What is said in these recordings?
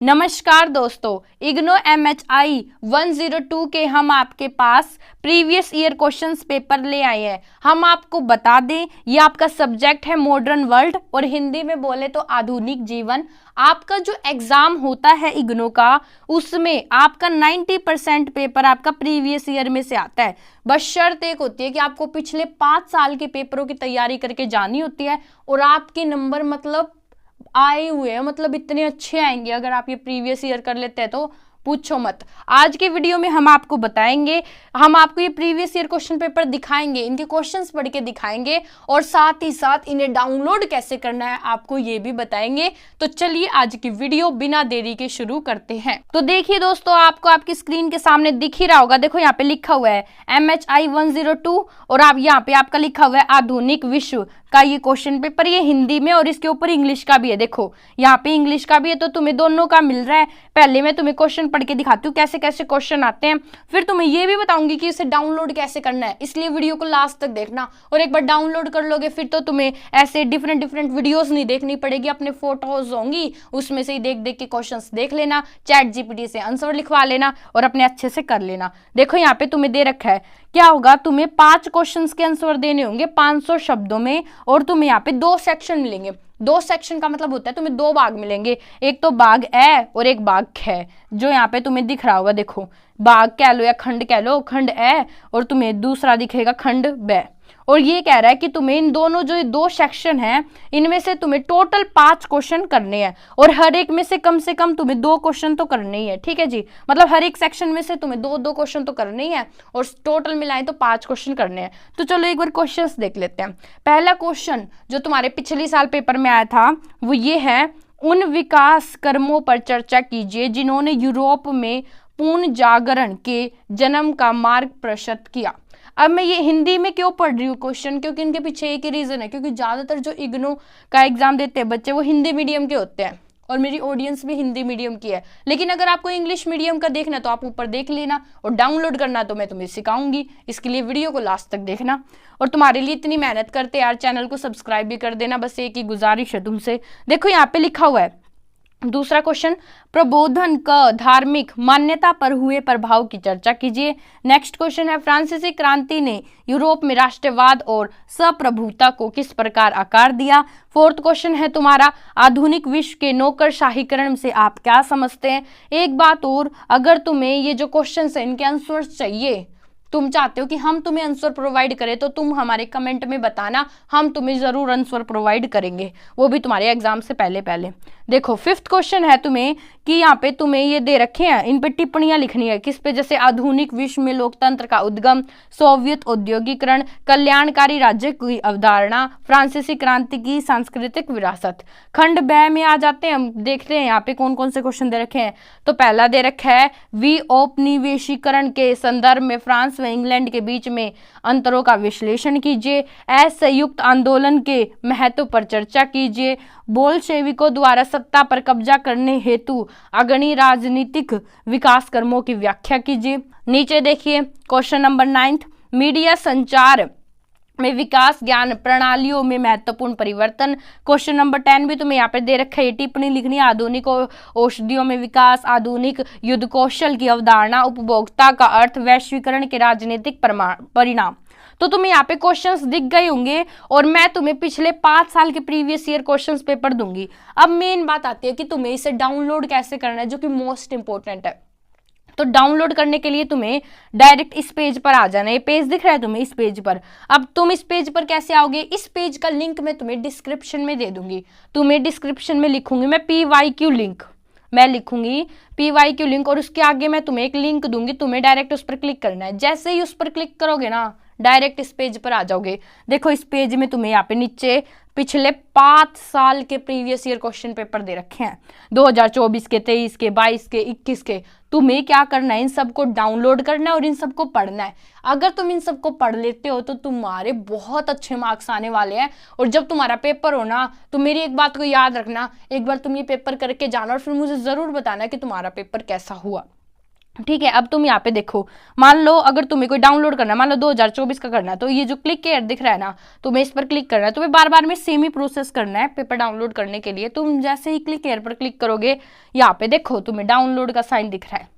नमस्कार दोस्तों, इग्नो MHI 102 के हम आपके पास प्रीवियस ईयर क्वेश्चंस पेपर ले आए हैं। हम आपको बता दें, ये आपका सब्जेक्ट है मॉडर्न वर्ल्ड और हिंदी में बोले तो आधुनिक जीवन। आपका जो एग्जाम होता है इग्नो का, उसमें आपका 90% पेपर आपका प्रीवियस ईयर में से आता है। बस शर्त एक होती है कि आपको पिछले 5 साल के पेपरों की तैयारी करके जानी होती है और आपके नंबर मतलब आए हुए हैं, मतलब इतने अच्छे आएंगे अगर आप ये प्रीवियस ईयर कर लेते हैं तो पूछो मत। आज के वीडियो में हम आपको बताएंगे, हम आपको ये प्रीवियस ईयर क्वेश्चन पेपर दिखाएंगे, इनके क्वेश्चंस पढ़ के दिखाएंगे और साथ ही साथ इन्हें डाउनलोड कैसे करना है आपको ये भी बताएंगे। तो चलिए आज की वीडियो बिना देरी के शुरू करते हैं। तो देखिए दोस्तों, आपको आपकी स्क्रीन के सामने दिख ही रहा होगा। देखो यहाँ पे लिखा हुआ है MHI 102 और आप यहाँ पे आपका लिखा हुआ है आधुनिक विश्व का ये क्वेश्चन पेपर। ये हिंदी में और इसके ऊपर इंग्लिश का भी है। देखो यहाँ पे इंग्लिश का भी है, तो तुम्हें दोनों का मिल रहा है। पहले मैं तुम्हें क्वेश्चन पढ़ के दिखाती हूँ कैसे कैसे क्वेश्चन आते हैं, फिर तुम्हें ये भी बताऊंगी कि इसे डाउनलोड कैसे करना है। इसलिए वीडियो को लास्ट तक देखना, और एक बार डाउनलोड कर लोगे फिर तो तुम्हें ऐसे डिफरेंट वीडियोस नहीं देखनी पड़ेगी। अपने फोटोज होंगी, उसमें से ही देख देख के क्वेश्चंस देख लेना, चैट GPT से आंसर लिखवा लेना और अपने अच्छे से कर लेना। देखो यहाँ पे तुम्हें दे रखा है, क्या होगा, तुम्हें 5 क्वेश्चंस के आंसर देने होंगे 500 शब्दों में, और तुम्हें यहाँ पे 2 सेक्शन मिलेंगे। 2 सेक्शन का मतलब होता है तुम्हें 2 भाग मिलेंगे, एक तो भाग ए और एक भाग ख, जो यहाँ पे तुम्हें दिख रहा होगा। देखो भाग कह लो या खंड कह लो, खंड ए और तुम्हें दूसरा दिखेगा खंड ब। और ये कह रहा है कि तुम्हें इन दोनों जो 2 सेक्शन हैं, इनमें से तुम्हें टोटल 5 क्वेश्चन करने हैं और हर एक में से कम तुम्हें 2 क्वेश्चन तो करने ही है। ठीक है जी, मतलब हर एक सेक्शन में से तुम्हें 2 क्वेश्चन तो करने ही है और टोटल मिलाएं तो 5 क्वेश्चन करने हैं। तो चलो एक बार क्वेश्चंस देख लेते हैं। पहला क्वेश्चन जो तुम्हारे पिछले साल पेपर में आया था वो ये है, उन विकास कर्मों पर चर्चा कीजिए जिन्होंने यूरोप में पूर्ण जागरण के जन्म का मार्ग प्रशस्त किया। अब मैं ये हिंदी में क्यों पढ़ रही हूँ क्वेश्चन, क्योंकि इनके पीछे एक ही रीजन है, क्योंकि ज्यादातर जो इग्नो का एग्जाम देते हैं बच्चे वो हिंदी मीडियम के होते हैं और मेरी ऑडियंस भी हिंदी मीडियम की है। लेकिन अगर आपको इंग्लिश मीडियम का देखना है तो आप ऊपर देख लेना, और डाउनलोड करना तो मैं तुम्हें सिखाऊंगी। इसके लिए वीडियो को लास्ट तक देखना, और तुम्हारे लिए इतनी मेहनत करते यार, चैनल को सब्सक्राइब भी कर देना। बस एक ही गुजारिश है तुमसे। देखो यहाँ पे लिखा हुआ है दूसरा क्वेश्चन, प्रबोधन का धार्मिक मान्यता पर हुए प्रभाव की चर्चा कीजिए। नेक्स्ट क्वेश्चन है, फ्रांसीसी क्रांति ने यूरोप में राष्ट्रवाद और संप्रभुता को किस प्रकार आकार दिया। फोर्थ क्वेश्चन है तुम्हारा, आधुनिक विश्व के नौकरशाहीकरण से आप क्या समझते हैं। एक बात और, अगर तुम्हें ये जो क्वेश्चन है इनके आंसर चाहिए, तुम चाहते हो कि हम तुम्हें आंसर प्रोवाइड करें, तो तुम हमारे कमेंट में बताना, हम तुम्हें जरूर आंसर प्रोवाइड करेंगे, वो भी तुम्हारे एग्जाम से पहले। देखो 5th क्वेश्चन है तुम्हें कि यहाँ पे तुम्हें ये दे रखे हैं, इन पे टिप्पणियां लिखनी है। किस पे, जैसे आधुनिक विश्व में लोकतंत्र का उद्गम, सोवियत औद्योगिकरण, कल्याणकारी राज्य की अवधारणा, फ्रांसीसी क्रांति की सांस्कृतिक विरासत। खंड ब में आ जाते हैं, हम देखते हैं यहाँ पे कौन कौन से क्वेश्चन दे रखे हैं। तो पहला दे रखा है, विऔपनिवेशीकरण के संदर्भ में फ्रांस व इंग्लैंड के बीच में अंतरों का विश्लेषण कीजिए। असंयुक्त आंदोलन के महत्व पर चर्चा कीजिए। बोल्शेविकों द्वारा सत्ता पर कब्जा करने हेतु अग्रणी राजनीतिक विकास कर्मों की व्याख्या कीजिए। नीचे देखिए क्वेश्चन नंबर 9, मीडिया संचार में विकास ज्ञान प्रणालियों में महत्वपूर्ण परिवर्तन। क्वेश्चन नंबर 10 भी तुम्हें यहाँ पे दे रखा है, टिप्पणी लिखनी है, आधुनिक औषधियों में विकास, आधुनिक युद्ध कौशल की अवधारणा, उपभोक्ता का अर्थ, वैश्वीकरण के राजनीतिक परिणाम। तो तुम्हें यहाँ पे क्वेश्चंस दिख गए होंगे और मैं तुम्हें पिछले 5 साल के प्रीवियस ईयर क्वेश्चंस पेपर दूंगी। अब मेन बात आती है कि तुम्हें इसे डाउनलोड कैसे करना है, जो कि मोस्ट इंपॉर्टेंट है। तो डाउनलोड करने के लिए तुम्हें डायरेक्ट इस पेज पर आ जाना है। ये पेज दिख रहा है तुम्हें, इस पेज पर। अब तुम इस पेज पर कैसे आओगे, इस पेज का लिंक मैं तुम्हें डिस्क्रिप्शन में दे दूंगी। तुम्हें डिस्क्रिप्शन में लिखूंगी मैं PYQ लिंक, मैं लिखूंगी PYQ लिंक, और उसके आगे मैं तुम्हें एक लिंक दूंगी, तुम्हें डायरेक्ट उस पर क्लिक करना है। जैसे ही उस पर क्लिक करोगे ना, डायरेक्ट इस पेज पर आ जाओगे। देखो इस पेज में तुम्हें यहाँ पे नीचे पिछले 5 साल के प्रीवियस ईयर क्वेश्चन पेपर दे रखे हैं, 2024 के, 23 के, 22 के, 21 के। तुम्हें क्या करना है, इन सबको डाउनलोड करना है और इन सबको पढ़ना है। अगर तुम इन सबको पढ़ लेते हो तो तुम्हारे बहुत अच्छे मार्क्स आने वाले हैं। और जब तुम्हारा पेपर हो ना, तो मेरी एक बात को याद रखना, एक बार तुम ये पेपर करके जाना और फिर मुझे जरूर बताना कि तुम्हारा पेपर कैसा हुआ। ठीक है। अब तुम यहाँ पे देखो, मान लो अगर तुम्हें कोई डाउनलोड करना है, मान लो 2024 का करना है, तो ये जो क्लिक केयर दिख रहा है ना, तुम्हें इस पर क्लिक करना है। तुम्हें बार बार में सेम ही प्रोसेस करना है पेपर डाउनलोड करने के लिए। तुम जैसे ही क्लिक केयर पर क्लिक करोगे, यहाँ पे देखो तुम्हें डाउनलोड का साइन दिख रहा है,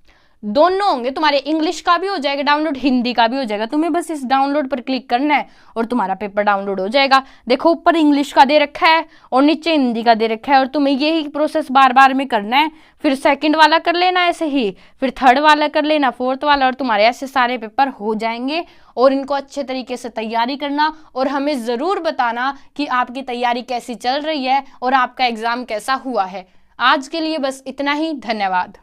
दोनों होंगे तुम्हारे, इंग्लिश का भी हो जाएगा डाउनलोड, हिंदी का भी हो जाएगा। तुम्हें बस इस डाउनलोड पर क्लिक करना है और तुम्हारा पेपर डाउनलोड हो जाएगा। देखो ऊपर इंग्लिश का दे रखा है और नीचे हिंदी का दे रखा है, और तुम्हें यही प्रोसेस बार बार में करना है। फिर सेकंड वाला कर लेना ऐसे ही, फिर थर्ड वाला कर लेना, फोर्थ वाला, और तुम्हारे ऐसे सारे पेपर हो जाएंगे। और इनको अच्छे तरीके से तैयारी करना और हमें ज़रूर बताना कि आपकी तैयारी कैसी चल रही है और आपका एग्ज़ाम कैसा हुआ है। आज के लिए बस इतना ही, धन्यवाद।